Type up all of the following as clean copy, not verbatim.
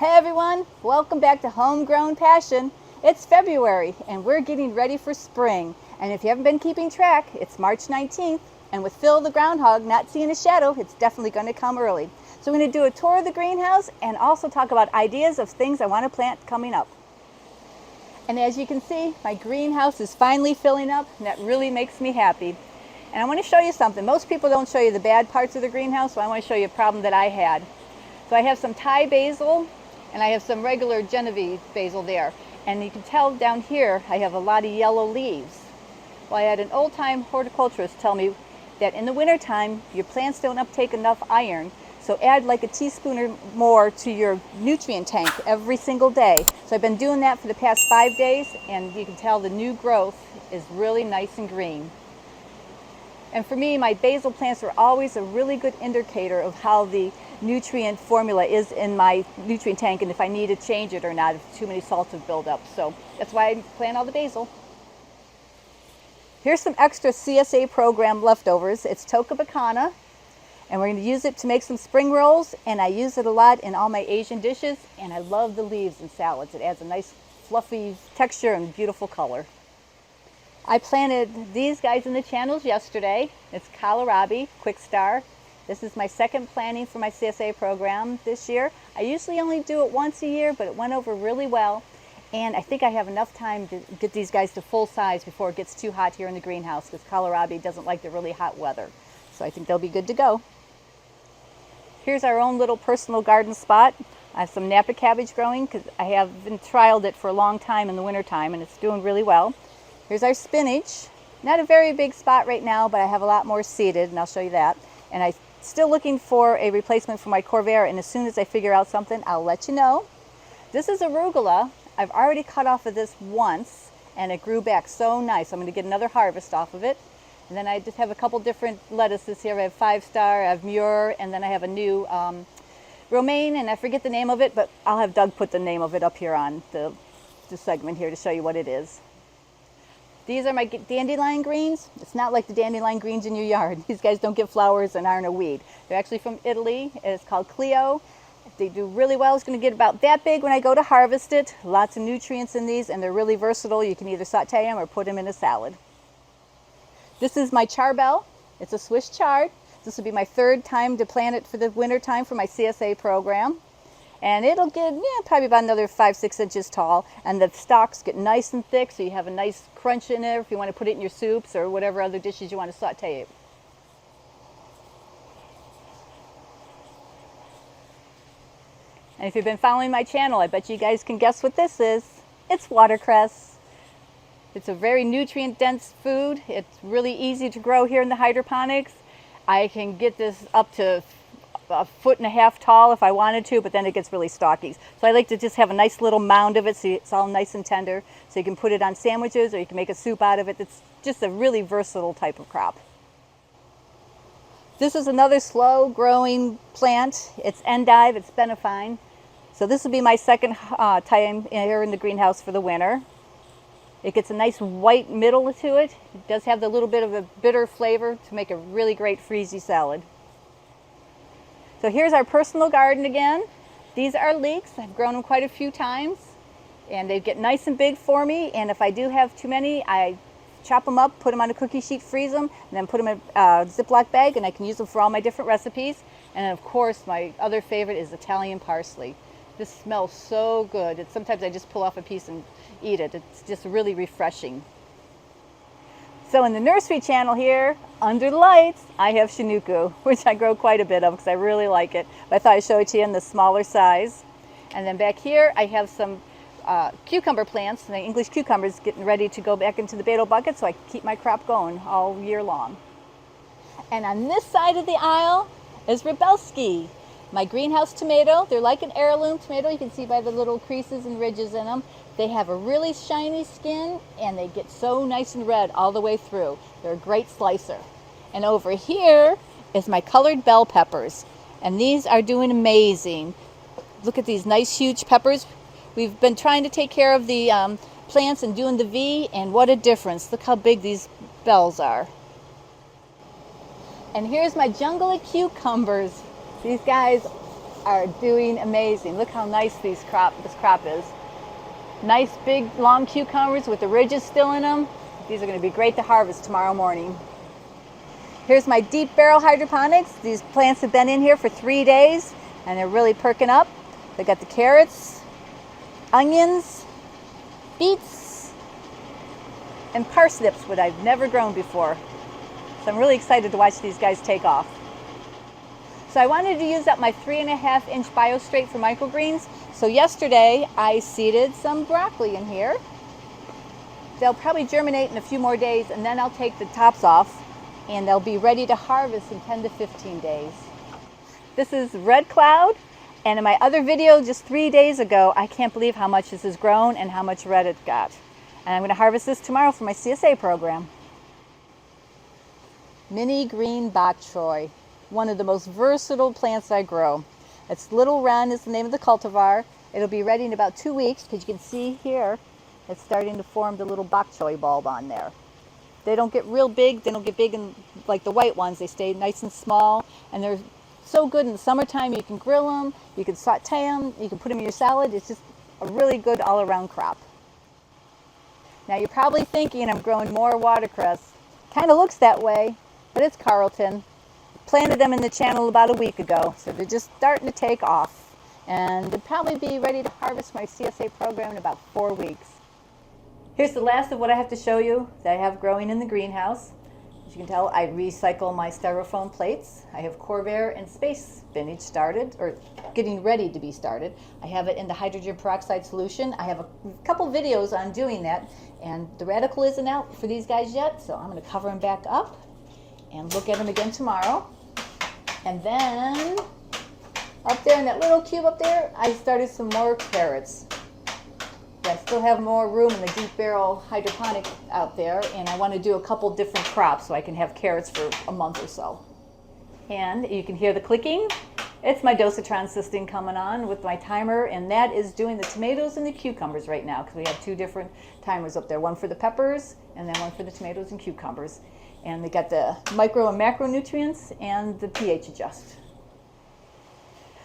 Hey everyone, welcome back to Homegrown Passion. It's February and we're getting ready for spring. And if you haven't been keeping track, it's March 19th. And with Phil the groundhog not seeing a shadow, it's definitely going to come early. So we're going to do a tour of the greenhouse and also talk about ideas of things I want to plant coming up. And as you can see, my greenhouse is finally filling up and that really makes me happy. And I want to show you something. Most people don't show you the bad parts of the greenhouse, so I want to show you a problem that I had. So I have some Thai basil and I have some regular Genovese basil there. And you can tell down here I have a lot of yellow leaves. Well, I had an old-time horticulturist tell me that in the wintertime your plants don't uptake enough iron, so add like a teaspoon or more to your nutrient tank every single day. So I've been doing that for the past 5 days and you can tell the new growth is really nice and green. And for me, my basil plants are always a really good indicator of how the nutrient formula is in my nutrient tank and if I need to change it or not, if too many salts have built up. So that's why I plant all the basil. Here's some extra CSA program leftovers. It's Toca Bacana, and we're going to use it to make some spring rolls, and I use it a lot in all my Asian dishes, and I love the leaves in salads. It adds a nice fluffy texture and beautiful color. I planted these guys in the channels yesterday. It's kohlrabi, quick star. This is my second planting for my CSA program this year. I usually only do it once a year, but it went over really well. And I think I have enough time to get these guys to full size before it gets too hot here in the greenhouse, because kohlrabi doesn't like the really hot weather. So I think they'll be good to go. Here's our own little personal garden spot. I have some Napa cabbage growing because I haven't trialed it for a long time in the wintertime, and it's doing really well. Here's our spinach. Not a very big spot right now, but I have a lot more seeded, and I'll show you that. And I'm still looking for a replacement for my Corvair, and as soon as I figure out something, I'll let you know. This is arugula. I've already cut off of this once, and it grew back so nice. I'm going to get another harvest off of it. And then I just have a couple different lettuces here. I have 5-star, I have Muir, and then I have a new romaine, and I forget the name of it, but I'll have Doug put the name of it up here on the segment here to show you what it is. These are my dandelion greens. It's not like the dandelion greens in your yard. These guys don't give flowers and aren't a weed. They're actually from Italy. It's called Clio. They do really well. It's going to get about that big when I go to harvest it. Lots of nutrients in these, and they're really versatile. You can either saute them or put them in a salad. This is my charbel. It's a Swiss chard. This will be my third time to plant it for the winter time for my CSA program. And it'll get probably about another 5-6 inches tall, and the stalks get nice and thick, so you have a nice crunch in there if you want to put it in your soups or whatever other dishes you want to saute it. And if you've been following my channel, I bet you guys can guess what this is. It's watercress. It's a very nutrient-dense food. It's really easy to grow here in the hydroponics. I can get this up to 1.5 feet tall if I wanted to, but then it gets really stalky. So I like to just have a nice little mound of it so it's all nice and tender. So you can put it on sandwiches or you can make a soup out of it. It's just a really versatile type of crop. This is another slow growing plant. It's endive, it's benifine. So this will be my second time here in the greenhouse for the winter. It gets a nice white middle to it. It does have the little bit of a bitter flavor to make a really great freezy salad. So here's our personal garden again. These are leeks. I've grown them quite a few times and they get nice and big for me, and if I do have too many, I chop them up, put them on a cookie sheet, freeze them, and then put them in a Ziploc bag, and I can use them for all my different recipes. And of course my other favorite is Italian parsley. This smells so good. Sometimes I just pull off a piece and eat it. It's just really refreshing. So in the Nursery Channel here, under the lights, I have Chinooku, which I grow quite a bit of because I really like it. But I thought I'd show it to you in the smaller size. And then back here, I have some cucumber plants, and the English cucumbers getting ready to go back into the beetle bucket so I can keep my crop going all year long. And on this side of the aisle is Rebelski, my greenhouse tomato. They're like an heirloom tomato. You can see by the little creases and ridges in them. They have a really shiny skin and they get so nice and red all the way through. They're a great slicer. And over here is my colored bell peppers. And these are doing amazing. Look at these nice huge peppers. We've been trying to take care of the plants and doing the V, and what a difference. Look how big these bells are. And here's my jungle of cucumbers. These guys are doing amazing. Look how nice this crop is. Nice big long cucumbers with the ridges still in them. These are going to be great to harvest tomorrow morning. Here's my deep barrel hydroponics. These plants have been in here for 3 days and they're really perking up. They got the carrots, onions, beets, and parsnips, which I've never grown before. So I'm really excited to watch these guys take off. So I wanted to use up my 3.5-inch Bio Strate for microgreens. So yesterday I seeded some broccoli in here. They'll probably germinate in a few more days, and then I'll take the tops off and they'll be ready to harvest in 10 to 15 days. This is red cloud, and in my other video just 3 days ago, I can't believe how much this has grown and how much red it got. And I'm going to harvest this tomorrow for my CSA program. Mini green bok choy, one of the most versatile plants I grow. It's Little Wren is the name of the cultivar. It'll be ready in about 2 weeks, because you can see here it's starting to form the little bok choy bulb on there. They don't get real big. They don't get big in, like the white ones. They stay nice and small, and they're so good in the summertime. You can grill them, you can saute them, you can put them in your salad. It's just a really good all-around crop. Now you're probably thinking I'm growing more watercress. Kind of looks that way, but it's Carlton. Planted them in the channel about a week ago, so they're just starting to take off. And they'll probably be ready to harvest my CSA program in about 4 weeks. Here's the last of what I have to show you that I have growing in the greenhouse. As you can tell, I recycle my styrofoam plates. I have Corvair and space spinach started, or getting ready to be started. I have it in the hydrogen peroxide solution. I have a couple videos on doing that, and the radical isn't out for these guys yet, so I'm going to cover them back up and look at them again tomorrow. And then up there in that little cube up there, I started some more carrots. I still have more room in the deep barrel hydroponic out there, and I want to do a couple different crops so I can have carrots for a month or so. And you can hear the clicking. It's my dosatron system coming on with my timer, and that is doing the tomatoes and the cucumbers right now, because we have 2 different timers up there, one for the peppers and then one for the tomatoes and cucumbers. And they got the micro and macronutrients and the pH adjust.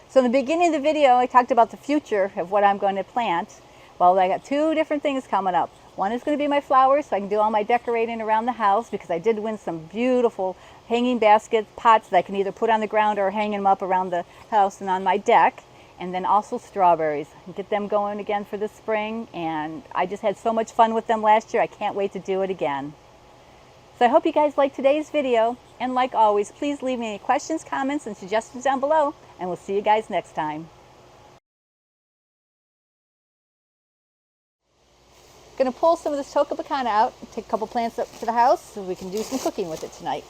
So in the beginning of the video, I talked about the future of what I'm going to plant. Well, I got 2 different things coming up. One is going to be my flowers, so I can do all my decorating around the house, because I did win some beautiful hanging basket pots that I can either put on the ground or hang them up around the house and on my deck. And then also strawberries. Get them going again for the spring, and I just had so much fun with them last year. I can't wait to do it again. So I hope you guys liked today's video, and like always, please leave me any questions, comments, and suggestions down below, and we'll see you guys next time. Going to pull some of this Toca Bacana out, take a couple plants up to the house so we can do some cooking with it tonight.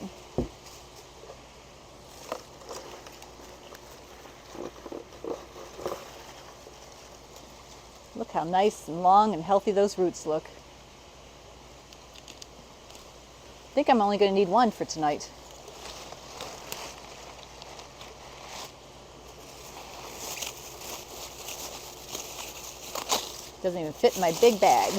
Look how nice and long and healthy those roots look. I think I'm only going to need 1 for tonight. Doesn't even fit in my big bag.